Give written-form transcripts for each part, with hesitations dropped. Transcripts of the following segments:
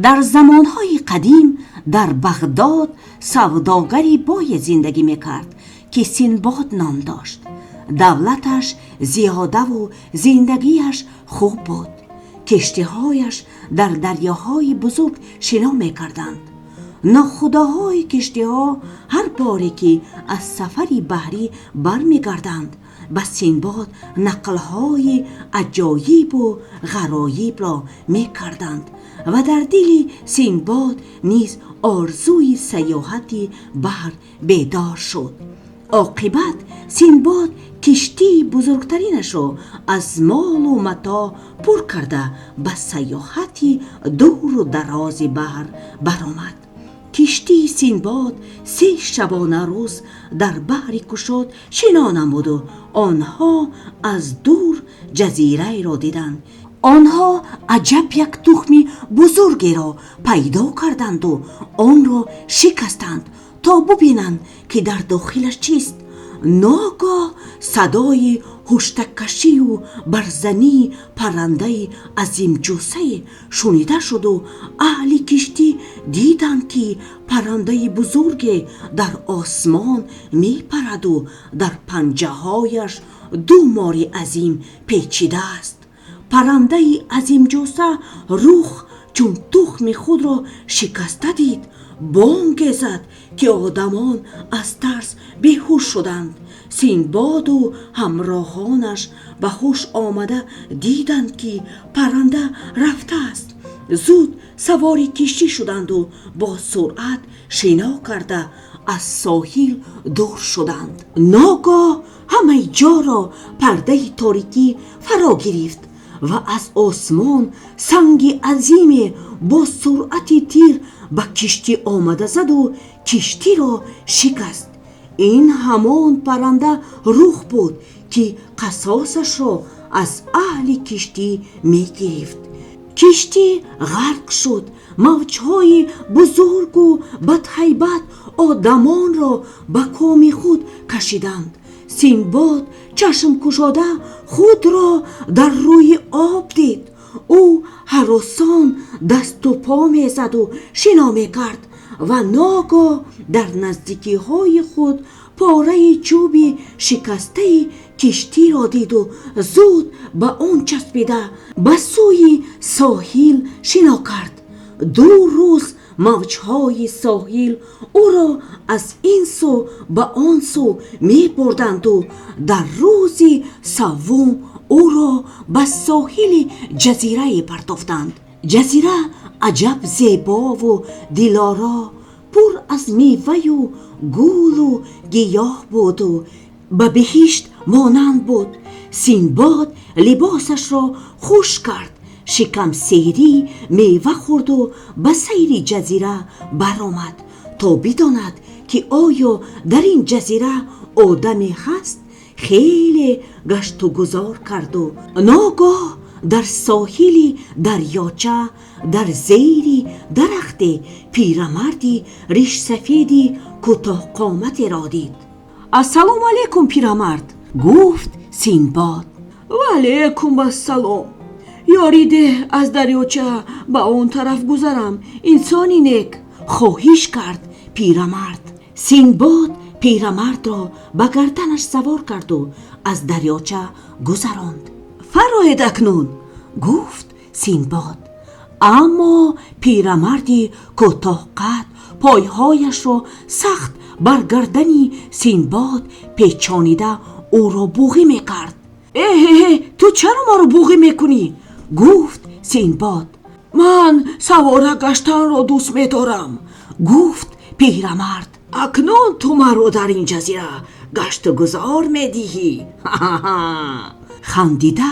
در زمانهای قدیم در بغداد سوداگری بای زندگی میکرد که سینباد نام داشت. دولتش زیاده و زندگیش خوب بود. کشتیهایش در دریاهای بزرگ شنا میکردند. ناخداهای کشتیها هر باری که از سفری بحری برمیگردند به سینباد نقلهای عجایب و غرایب را میکردند و در دل سینباد نیز آرزوی سیاحتی بحر بیدار شد. عاقبت سینباد کشتی بزرگترینش را از مال و متاع پر کرده به سیاحتی دور و دراز بحر برآمد. کشتی سینباد 3 شبانه روز در بحر کشاد شنا نمود و آنها از دور جزیره را دیدند. آنها عجب یک تخم بزرگی را پیدا کردند و آن را شکستند تا ببینند که در داخلش چیست. ناگاه صدای هشتکشی و برزنی پرنده عظیم جثه شنیده شد و اهل کشتی دیدند که پرنده بزرگ در آسمان می پرد و در پنجه هایش 2 مار عظیم پیچیده است. پرنده عظیم جثه رخ چون تخم خود را شکسته دید، بانگ زد که آدمان از ترس بیهوش شدند. سینباد و همراهانش به هوش آمده دیدند که پرنده رفته است. زود سواری کشتی شدند و با سرعت شنا کرده از ساحل دور شدند. ناگاه همه جا را پرده تاریکی فرا گرفت و از آسمان سنگ عظیم با سرعت تیر به کشتی آمده زد و کشتی را شکست. این همان پرنده رخ بود که قصاصش را از اهل کشتی می گرفت. کشتی غرق شد. موجهای بزرگ و بدهیبت آدمان را به کام خود کشیدند. سینباد چشم گشاده خود را در روی آب دید. او هراسان دست و پا می زد و شنا می کرد و ناگاه در نزدیکی های خود پاره چوبی شکسته کشتی را دید و زود به آن چسبیده به سوی ساحل شنا کرد. 2 روز موجهای ساحل او را از این سو به آن سو می بردند و در روز 3 او را به ساحل جزیره پرتافتند. جزیره عجب زیبا و دلارا، پر از میوه و گل و گیاه بود و به بهشت مانند بود. سینباد لباسش را خوش کرد، شکم سیری میوه خورد و به سیر جزیره برآمد تا بداند که آیا در این جزیره آدمی هست. خیلی گشت و گذار کرد و ناگاه در ساحل دریاچه در زیر درخت پیرمردی ریش سفیدی کوتاه قامتی را دید. السلام علیکم پیرمرد، گفت سینباد. و علیکم السلام. یاری ده از دریاچه به اون طرف گذرم، انسانی نیک. خواهش کرد پیرمرد. سینباد پیرمرد را به گردنش سوار کرد و از دریاچه گذراند. فرایید اکنون، گفت سینباد. اما پیرمردی کوتاه قد پایهایش را سخت بر گردن سینباد پیچانیده او را بوغی میکرد. تو چرا ما رو بوغی میکنی؟ گفت سینباد. من سواره گشتن را دوست میدارم، گفت پیرمرد. اکنون تو ما رو در این جزیره گشت و گذار میدهی. خندیده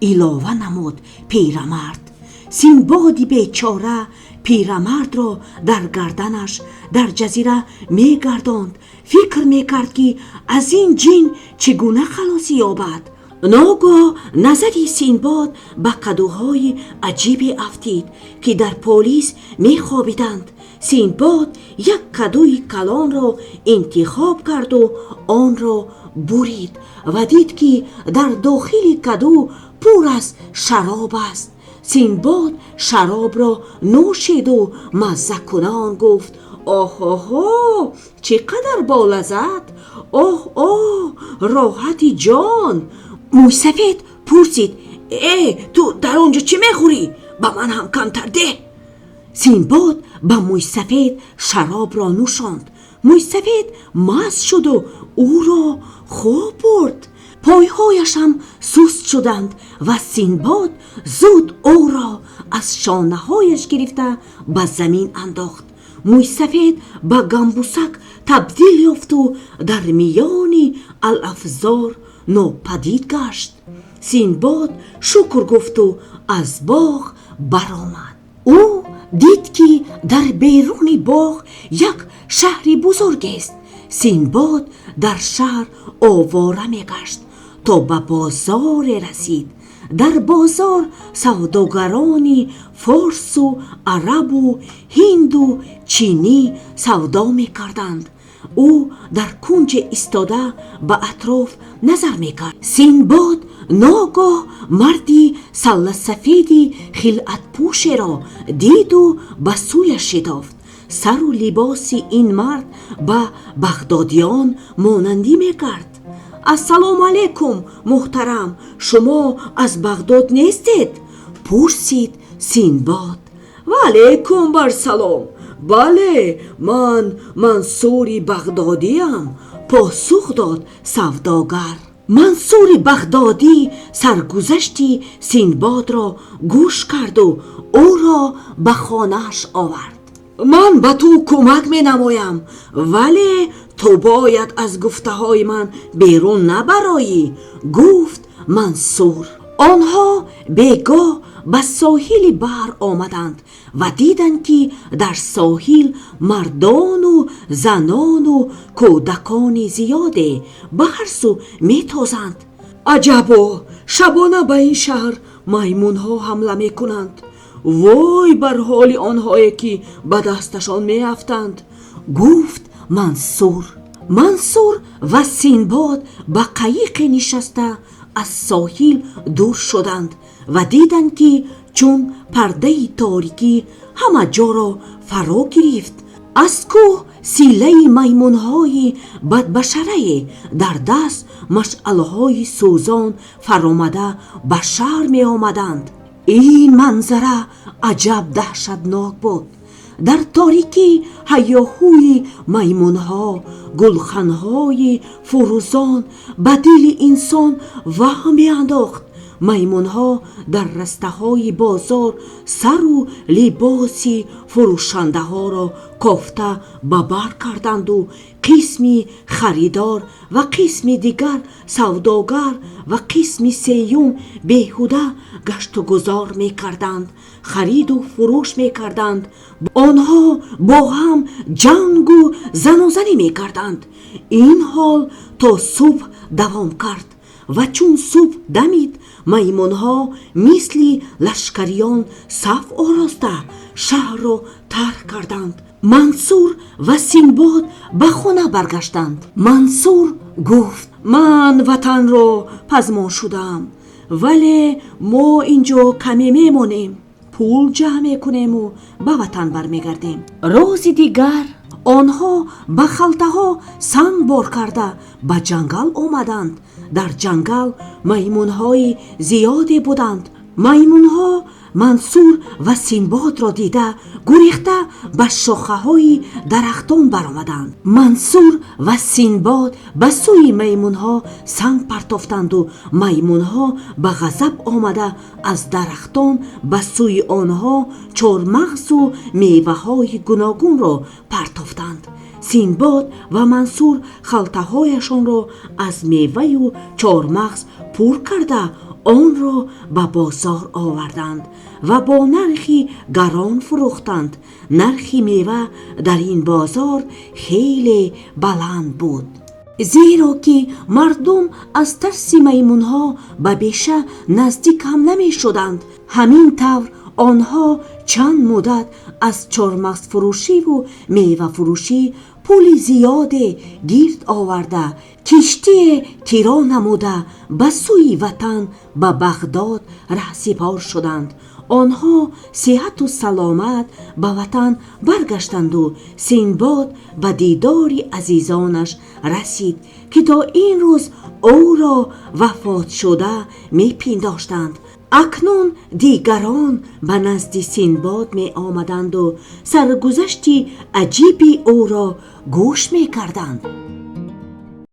علاوه نمود پیرمرد. سینبادی بیچاره پیرمرد را در گردنش در جزیره میگرداند. فکر میکرد که از این جن چگونه خلاصی یابد. ناگاه نظری سینباد به کدوهای عجیبی افتید که در پالیز میخوابیدند. سینباد یک کدوی کلان را انتخاب کرد و آن را برید و دید که در داخل کدو پر از شراب است. سیندباد شراب را نوشید و مزه کنان گفت آها چقدر بالذت، آه آه راحتی جان. موی سفید پرسید تو در آنجا چی میخوری؟ با من هم کمتر ده. سیندباد به موی سفید شراب را نوشاند. موی سفید مست شد و او را خواب برد. پایهایش هم سست شدند و سیندباد زود او را از شانه هایش گرفته به زمین انداخت. موی سفید به گنبوسک تبدیل یافت و در میان الافزار ناپدید گشت. سیندباد شکر گفت و از باغ برآمد. او دید که در بیرون باغ یک شهری بزرگ است. سیندباد در شهر آواره میگشت تا به بازار رسید. در بازار سوداگرانی فارس و عرب و هند و چینی سودا میکردند. او در کنج ایستاده به اطراف نظر میکرد. سیندباد ناگاه مردی سله سفیدی خلعت پوش را دید و به سویش شتافت. سر و لباس این مرد به بغدادیان مانندی میکرد. السلام علیکم محترم، شما از بغداد نیستید؟ پرسید سیندباد. و علیکم بر سلام، بله من منصور بغدادیم، پاسخ داد سوداگر. منصور بغدادی سرگذشتی سیندباد را گوش کرد و او را به خانه‌اش آورد. من به تو کمک می نمایم، ولی تو باید از گفته های من بیرون نبرایی، گفت منصور. آنها بیگاه به ساحل بحر آمدند و دیدند که در ساحل مردان و زنان و کودکان زیاده به هر سو می تازند. عجبا، شبانه به این شهر میمون ها حمله می کنند. وای بر حال آنهایی که به دستشان می افتند، گفت منصور. منصور و سیندباد به قایق نشسته از ساحل دور شدند و دیدند که چون پرده تاریکی همه جا را فرا گرفت. از کوه سیله میمونهای بدبشره در دست مشعلهای سوزان فرامده به شهر می آمدند. این منظره عجب دهشتناک بود. در تاریکی هیاهوی میمونها، گلخنهای فروزان به دل انسان وهم انداخت. میمونها در رسته های بازار سر و لباس فروشنده ها را کافته به بر کردند و قسمی خریدار و قسمی دیگر سوداگر و قسمی سیوم بیهوده گشت و گذار می کردند، خرید و فروش می کردند. آنها با هم جنگ و زن و زنی می کردند. این حال تا صبح دوام کرد و چون صبح دمید میمونها مثل لشکریان صف آراسته شهر را ترک کردند. منصور و سیندباد به خانه برگشتند. منصور گفت من وطن را پزمان شدم، ولی ما اینجا کمی میمونیم، پول جمع میکنیم و به وطن برمیگردیم. روز دیگر آنها به خلطه ها سنگ بار کرده به جنگل آمدند. در جنگل میمون های زیادی بودند. میمون ها منصور و سیندباد را دیده گریخته به شاخه های درختان برآمدند. منصور و سیندباد به سوی میمون ها سنگ پرتافتند و میمون ها به غضب آمده از درختان به سوی آنها چارمغز و میوه های گوناگون را پرتافتند. سیندباد و منصور خلطه هایشان را از میوه و چارمغز پر کرده آن را به بازار آوردند و با نرخی گران فروختند. نرخ میوه در این بازار خیلی بلند بود، زیرا که مردم از ترس میمونها به بیشه نزدیک هم نمی شدند. همین طور آنها چند مدت از چارمغز فروشی و میوه فروشی پول زیاده گرد آورده کشتی کرا نموده به سوی وطن به بغداد رهسپار شدند. آنها صحت و سلامت به وطن برگشتند. سندباد به دیدار عزیزانش رسید که تا این روز او را وفات شده می پنداشتند. اکنون دیگران به نزد سندباد می آمدند و سرگذشت عجیبی او را گوش می کردند.